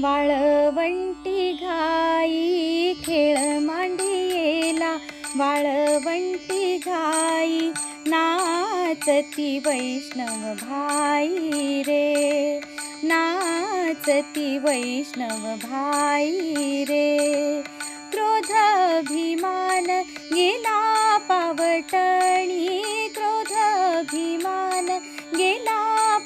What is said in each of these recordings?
वाळवंटी घाई खेळ मांडियेला, वाळवंटी घाई नाचती वैष्णव भाई रे, नाचती वैष्णव भाई रे. क्रोध अभिमान गेला पावटणी, क्रोध अभिमान गेला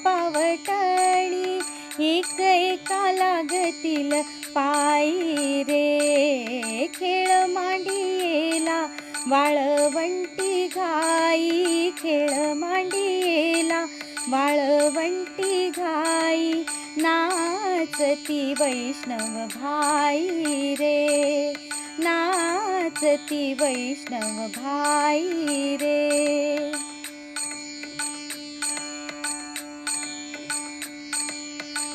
पावटणी, एक एका लागतील पायी रे. खेळ मांडियेला, वाळवंटी घाई खेळ मांडियेला, वाळवंटी घाई नाचती वैष्णव भाई रे, नाचती वैष्णव भाई रे.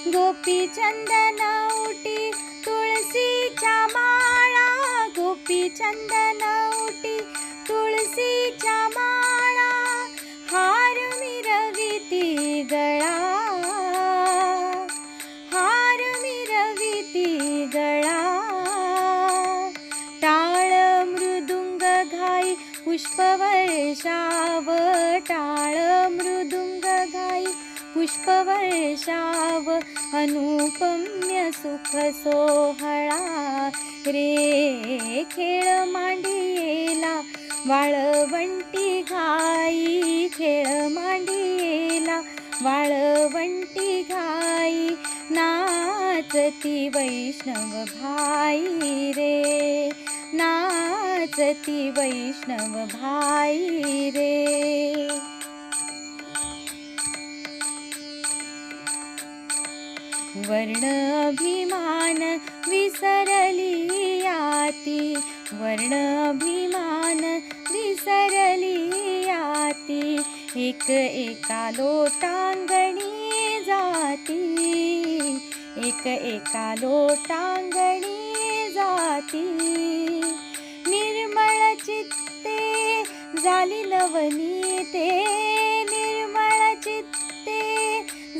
गोपी चंदन उटी तुळशीच्या माळा, गोपी चंदन उटी तुळशीच्या माळा, हार मिरविती गळा, हार मिरविती गळा. टाळ मृदुंग घाई पुष्पवर्षाव, टाळ मृदुंग घाई पुष्पवर्षाव, अनुपम्य सुख सोहळा रे. खेळ मांडियेला, वाळवंटी घाई खेळ मांडियेला, वाळवंटी घाई नाचती वैष्णव भाई रे, नाचती वैष्णव भाई रे. वर्ण अभिमान विसरली आती, वर्ण अभिमान विसरली आती, एक एका लोटांगणी जाती, एक एका लोटांगणी जाती. निर्मळ चित्ते झाली नवनीते, निर्मळ चित्ते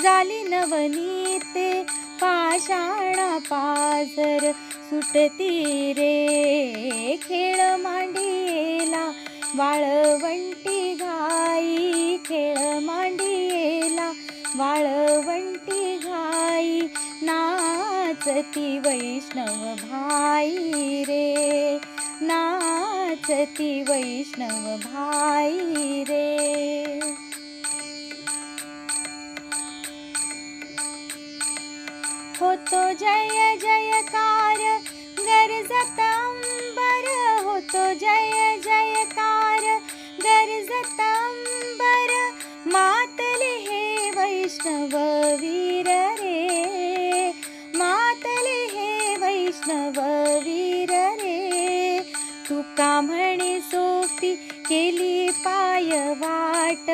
झाली नवनीते, पाषाणा पाझर सुटती रे. खेळ मांडियेला, वाळवंटी घाई खेळ मांडियेला, वाळवंटी घाई नाचती वैष्णव भाई रे, नाचती वैष्णव भाई रे. होतो जय जयकार गरजत अंबर, होतो जय जयकार गरजत अंबर, मातले हे वैष्णव वीर रे, मातले हे वैष्णव वीर रे. तुका म्हणे सोपी केली पाय वाट,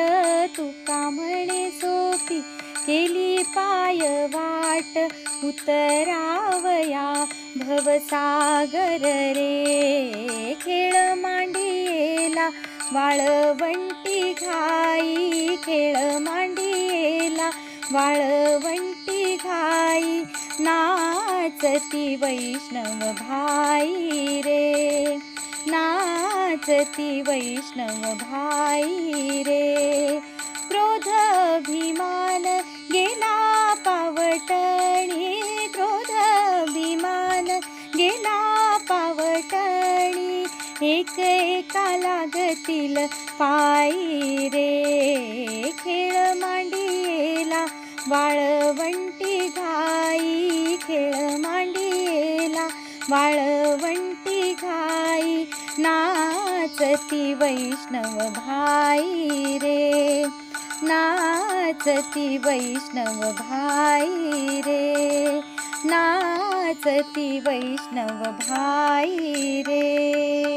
तुका म्हणे सोपी केली पाय वाट, उतरावया भवसागर रे. खेळ मांडियेला, वाळवंटी घाई खेळ मांडियेला, वाळवंटी घाई नाचती वैष्णव भाई रे, नाचती वैष्णव भाई रे. क्रोध अभिमान गेला पावटणी, क्रोध अभिमान गेला पावटणी, एक एका लागतील पायी रे. खेळ मांडियेला, वाळवंटी घाई खेळ मांडियेला, वाळवंटी घाई नाचती वैष्णव भाई रे, नाचती वैष्णव भाई रे, नाचती वैष्णव भाई रे.